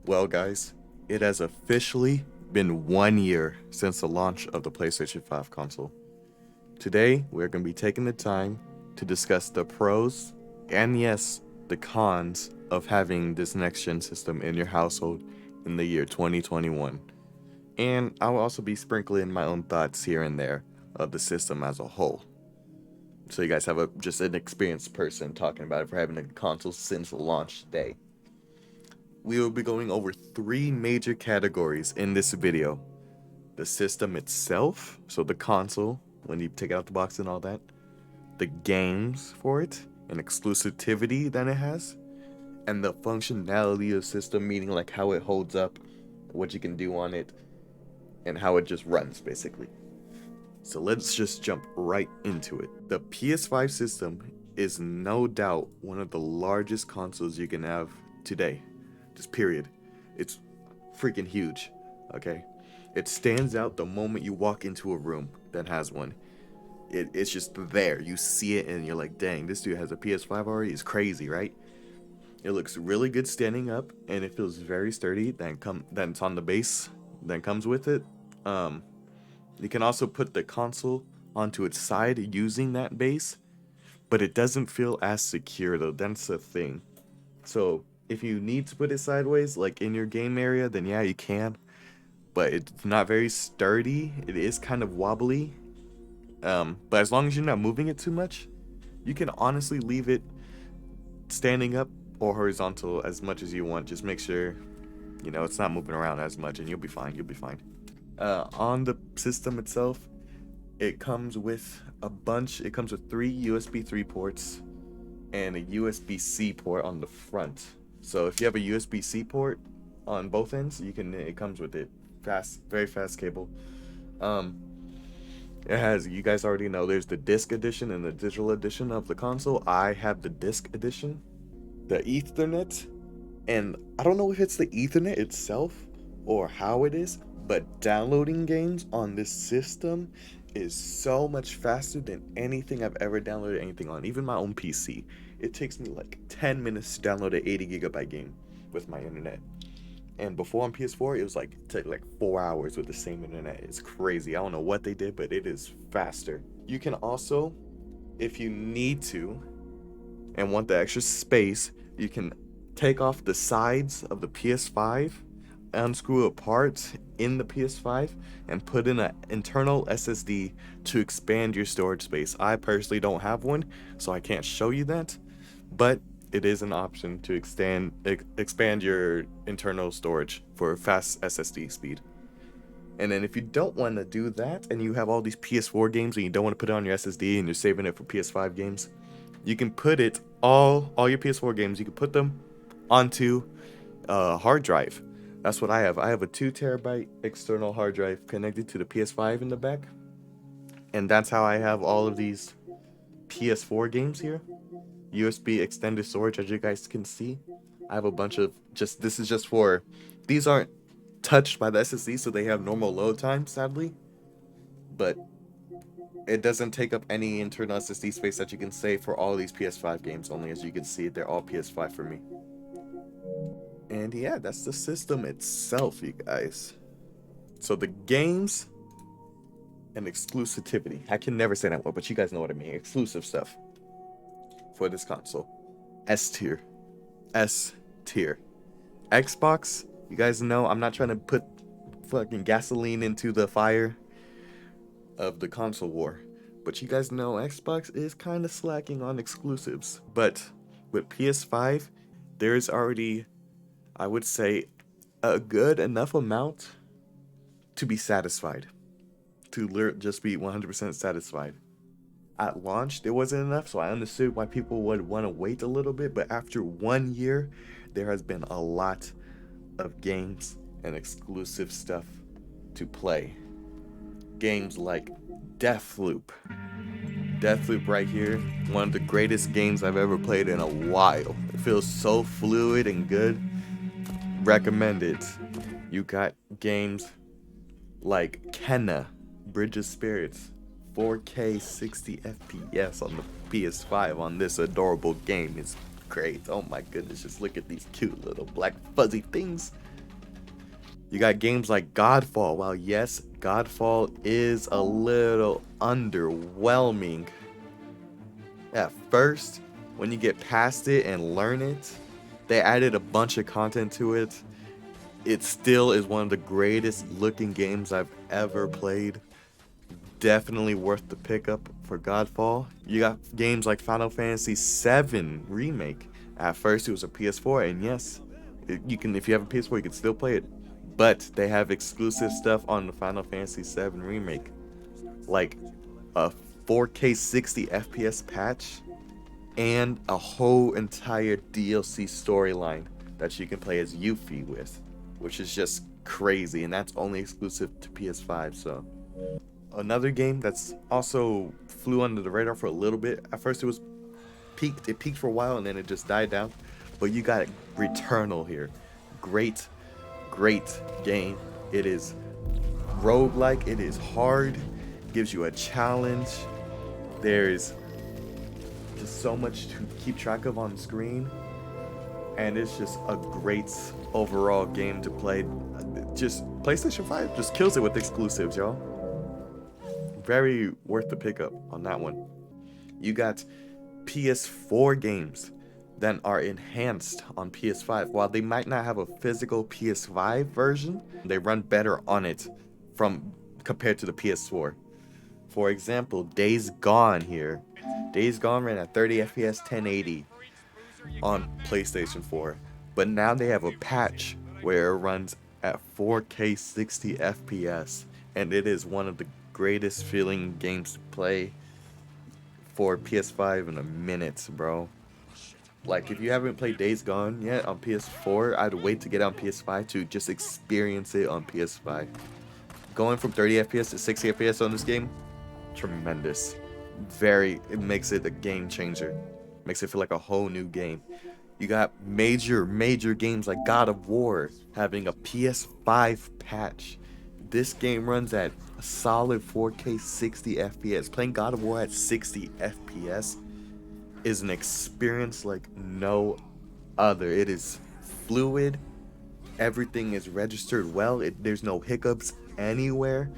Well, guys, it has officially been 1 year since the launch of the PlayStation 5 console. Today, we're going to be taking the time to discuss the pros and, yes, the cons of having this next gen system in your household in the year 2021. And I will also be sprinkling my own thoughts here and there of the system as a whole. So you guys have just an experienced person talking about it for having a console since launch day. We will be going over three major categories in this video: the system itself, so the console, when you take it out the box and all that, the games for it, and exclusivity that it has, and the functionality of the system, meaning like how it holds up, what you can do on it, and how it just runs basically. So let's just jump right into it. The PS5 system is no doubt one of the largest consoles you can have today. Just period. It's freaking huge, okay? It stands out the moment you walk into a room that has one. It's just there. You see it and you're like, dang, this dude has a PS5 already? It's crazy, right? It looks really good standing up and it feels very sturdy. That's on the base that comes with it. You can also put the console onto its side using that base, but it doesn't feel as secure though. That's the thing. So if you need to put it sideways, like in your game area, then yeah, you can. But it's not very sturdy. It is kind of wobbly. But as long as you're not moving it too much, you can honestly leave it standing up or horizontal as much as you want. Just make sure, it's not moving around as much and you'll be fine. You'll be fine. On the system itself, it comes with three USB 3 ports and a USB-C port on the front. So if you have a USB-C port on both ends, it comes with it. Very fast cable. It has, you guys already know, there's the disc edition and the digital edition of the console. I have the disc edition. The Ethernet, and I don't know if it's the Ethernet itself or how it is, but downloading games on this system is so much faster than anything I've ever downloaded anything on, even my own PC. It takes me like 10 minutes to download an 80 gigabyte game with my internet. And before on PS4, it was take like 4 hours with the same internet. It's crazy. I don't know what they did, but it is faster. You can also, if you need to and want the extra space, you can take off the sides of the PS5, unscrew apart in the PS5, and put in an internal SSD to expand your storage space. I personally don't have one, so I can't show you that, but it is an option to expand your internal storage for fast SSD speed. And then if you don't want to do that and you have all these PS4 games and you don't want to put it on your SSD and you're saving it for PS5 games, you can put it all your PS4 games, you can put them onto a hard drive. That's what I have. I have a 2 terabyte external hard drive connected to the PS5 in the back. And that's how I have all of these PS4 games here. USB extended storage, as you guys can see. I have a bunch of these aren't touched by the SSD, so they have normal load time, sadly. But it doesn't take up any internal SSD space that you can save for all these PS5 games. Only, as you can see, they're all PS5 for me. And yeah, that's the system itself, you guys. So the games and exclusivity. I can never say that word, but you guys know what I mean. Exclusive stuff for this console. S tier. S tier. Xbox, you guys know I'm not trying to put fucking gasoline into the fire of the console war, but you guys know Xbox is kind of slacking on exclusives. But with PS5, there's already, I would say, a good enough amount to be satisfied, to just be 100% satisfied. At launch, there wasn't enough, so I understood why people would want to wait a little bit, but after 1 year, there has been a lot of games and exclusive stuff to play. Games like Deathloop. Deathloop right here, one of the greatest games I've ever played in a while. It feels so fluid and good. Recommend it. You got games like Kenna, Bridge of Spirits, 4K 60 FPS on the PS5 on this adorable game. It's great. Oh my goodness, just look at these cute little black fuzzy things. You got games like Godfall. While yes, Godfall is a little underwhelming at first, when you get past it and learn it, they added a bunch of content to it. It still is one of the greatest looking games I've ever played. Definitely worth the pickup for Godfall. You got games like Final Fantasy VII Remake. At first it was a PS4, and yes, you can, if you have a PS4, you can still play it. But they have exclusive stuff on the Final Fantasy VII Remake, like a 4K 60 FPS patch and a whole entire DLC storyline that you can play as Yuffie with, which is just crazy, and that's only exclusive to PS5. So another game that's also flew under the radar for a little bit. At first it peaked for a while, and then it just died down. But you got Returnal here. Great game. It is roguelike, it is hard, gives you a challenge. There's just so much to keep track of on screen, and it's just a great overall game to play. Just PlayStation 5 just kills it with exclusives, y'all. Very worth the pickup on that one. You got PS4 games that are enhanced on PS5. While they might not have a physical PS5 version, they run better on it compared to the PS4. For example, Days Gone here. Days Gone ran at 30 FPS 1080 on PlayStation 4, but now they have a patch where it runs at 4K 60 FPS, and it is one of the greatest feeling games to play for PS5 in a minute, bro. Like, if you haven't played Days Gone yet on PS4, I'd wait to get on PS5 to just experience it on PS5. Going from 30 FPS to 60 FPS on this game, tremendous. It makes it a game changer. Makes it feel like a whole new game. You got major games like God of War having a PS5 patch. This game runs at a solid 4K 60 FPS. Playing God of War at 60 FPS is an experience like no other. It is fluid. Everything is registered well. There's no hiccups anywhere.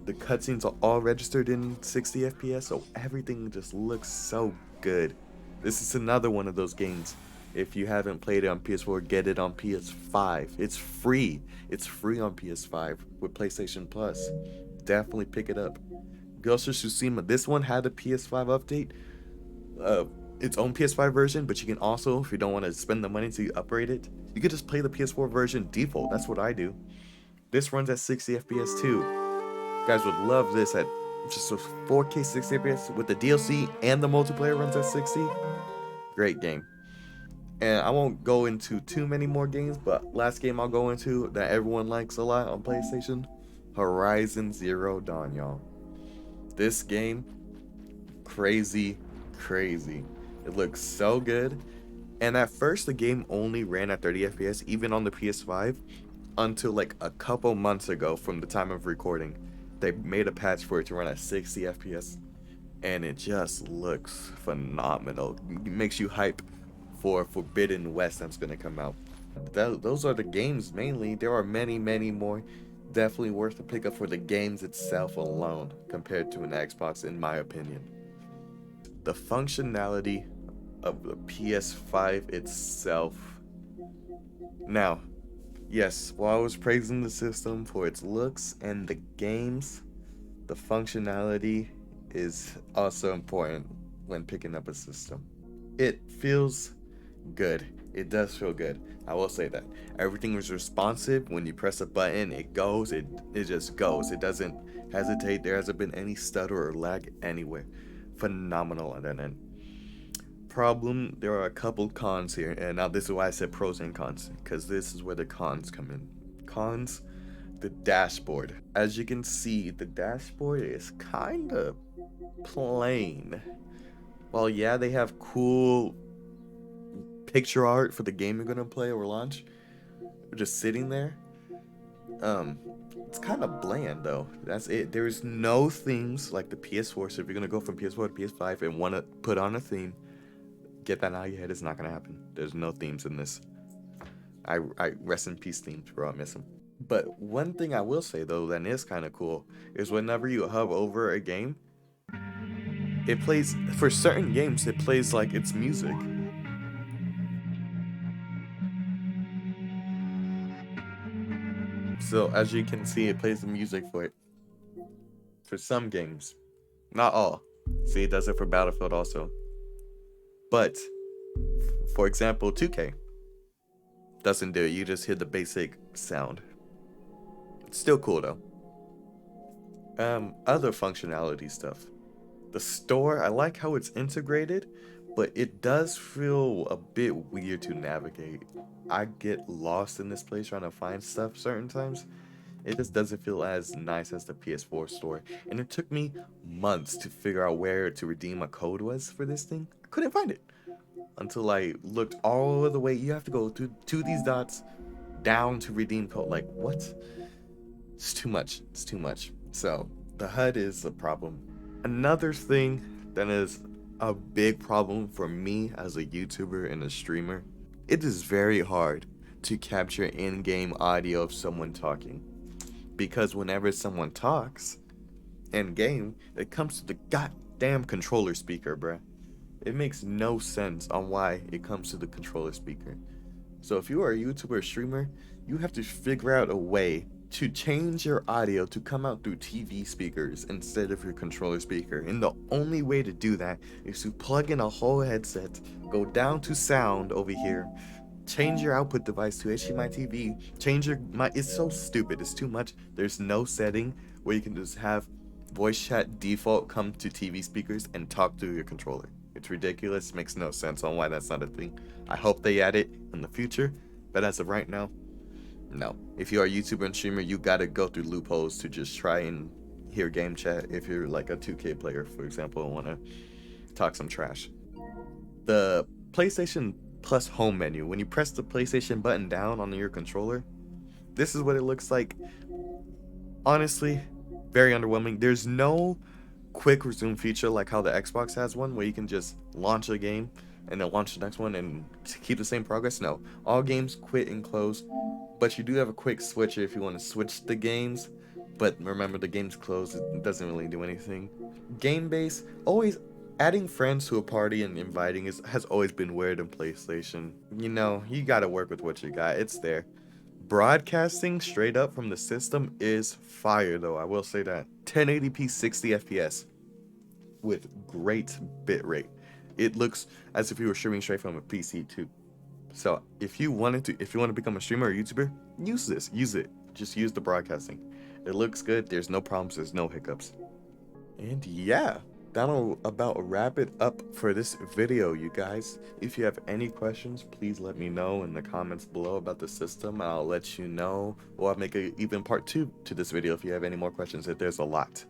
The cutscenes are all registered in 60 FPS, so everything just looks so good. This is another one of those games. If you haven't played it on PS4, get it on PS5. It's free. It's free on PS5 with PlayStation Plus. Definitely pick it up. Ghost of Tsushima, this one had a PS5 update. Its own PS5 version, but you can also, if you don't want to spend the money to upgrade it, you could just play the PS4 version default. That's what I do. This runs at 60 FPS too. You guys would love this at just a 4K 60 FPS with the DLC and the multiplayer runs at 60. Great game. And I won't go into too many more games, but last game I'll go into that everyone likes a lot on PlayStation, Horizon Zero Dawn, y'all. This game, crazy. It looks so good. And at first the game only ran at 30 FPS, even on the PS5, until like a couple months ago from the time of recording. They made a patch for it to run at 60 FPS, and it just looks phenomenal. It makes you hype for Forbidden West that's going to come out. Those are the games mainly. There are many more. Definitely worth the pickup for the games itself alone compared to an Xbox, in my opinion. The functionality of the PS5 itself. Now, yes, while I was praising the system for its looks and the games, the functionality is also important when picking up a system. It feels good. It does feel good. I will say that. Everything is responsive. When you press a button, it goes. It just goes. It doesn't hesitate. There hasn't been any stutter or lag anywhere. Phenomenal on that end. Problem, there are a couple cons here, and now this is why I said pros and cons, because this is where the cons come in. Cons, the dashboard. As you can see, the dashboard is kind of plain. Well, yeah, they have cool picture art for the game you're gonna play or launch, just sitting there. It's kind of bland though. That's it. There's no themes like the PS4. So if you're gonna go from PS4 to PS5 and want to put on a theme, Get that out of your head. It's not gonna happen. There's no themes in this. I rest in peace themes, bro. I miss them. But one thing I will say though that is kind of cool is whenever you hover over a game, it plays for certain games. It plays like it's music. So as you can see, it plays the music for it for some games, not all. See, it does it for Battlefield also. But for example, 2K doesn't do it. You just hear the basic sound. It's still cool though. Other functionality stuff. The store, I like how it's integrated, but it does feel a bit weird to navigate. I get lost in this place trying to find stuff certain times. It just doesn't feel as nice as the PS4 store. And it took me months to figure out where to redeem a code was for this thing. I couldn't find it until I looked all the way. You have to go to these dots down to redeem code. Like, what? It's too much. It's too much. So, the HUD is a problem. Another thing that is a big problem for me as a YouTuber and a streamer, it is very hard to capture in-game audio of someone talking. Because whenever someone talks in-game, it comes to the goddamn controller speaker, bruh. It makes no sense on why it comes to the controller speaker. So if you are a YouTuber or streamer, you have to figure out a way to change your audio to come out through TV speakers instead of your controller speaker. And the only way to do that is to plug in a whole headset, go down to sound over here, change your output device to HDMI TV, change your mic. It's so stupid. It's too much. There's no setting where you can just have voice chat default come to TV speakers and talk through your controller. It's ridiculous. Makes no sense on why that's not a thing. I hope they add it in the future, but as of right now, no. If you are a YouTuber and streamer, you gotta go through loopholes to just try and hear game chat. If you're like a 2K player, for example, and wanna talk some trash. The PlayStation Plus home menu, when you press the PlayStation button down on your controller, this is what it looks like. Honestly, very underwhelming. There's no quick resume feature like how the Xbox has one where you can just launch a game and then launch the next one and keep the same progress. No, all games quit and close, but you do have a quick switcher if you want to switch the games. But remember, the game's closed, it doesn't really do anything. Game base, always adding friends to a party and inviting has always been weird in PlayStation. You know, you gotta work with what you got. It's there. Broadcasting straight up from the system is fire though, I will say that. 1080p 60 FPS with great bitrate. It looks as if you were streaming straight from a PC too. So if you want to become a streamer or YouTuber, use it. Just use the broadcasting. It looks good, there's no problems, there's no hiccups. And yeah, that'll about wrap it up for this video, you guys. If you have any questions, please let me know in the comments below about the system. I'll let you know, or I'll make even part 2 to this video if you have any more questions, if there's a lot.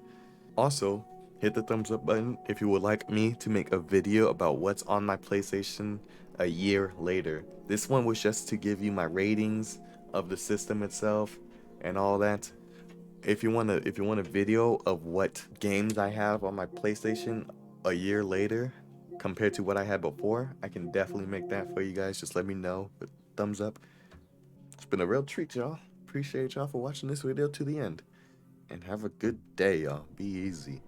Also, hit the thumbs up button if you would like me to make a video about what's on my PlayStation a year later. This one was just to give you my ratings of the system itself and all that. If you want a video of what games I have on my PlayStation a year later compared to what I had before, I can definitely make that for you guys. Just let me know with thumbs up. It's been a real treat, y'all. Appreciate y'all for watching this video to the end. And have a good day, y'all. Be easy.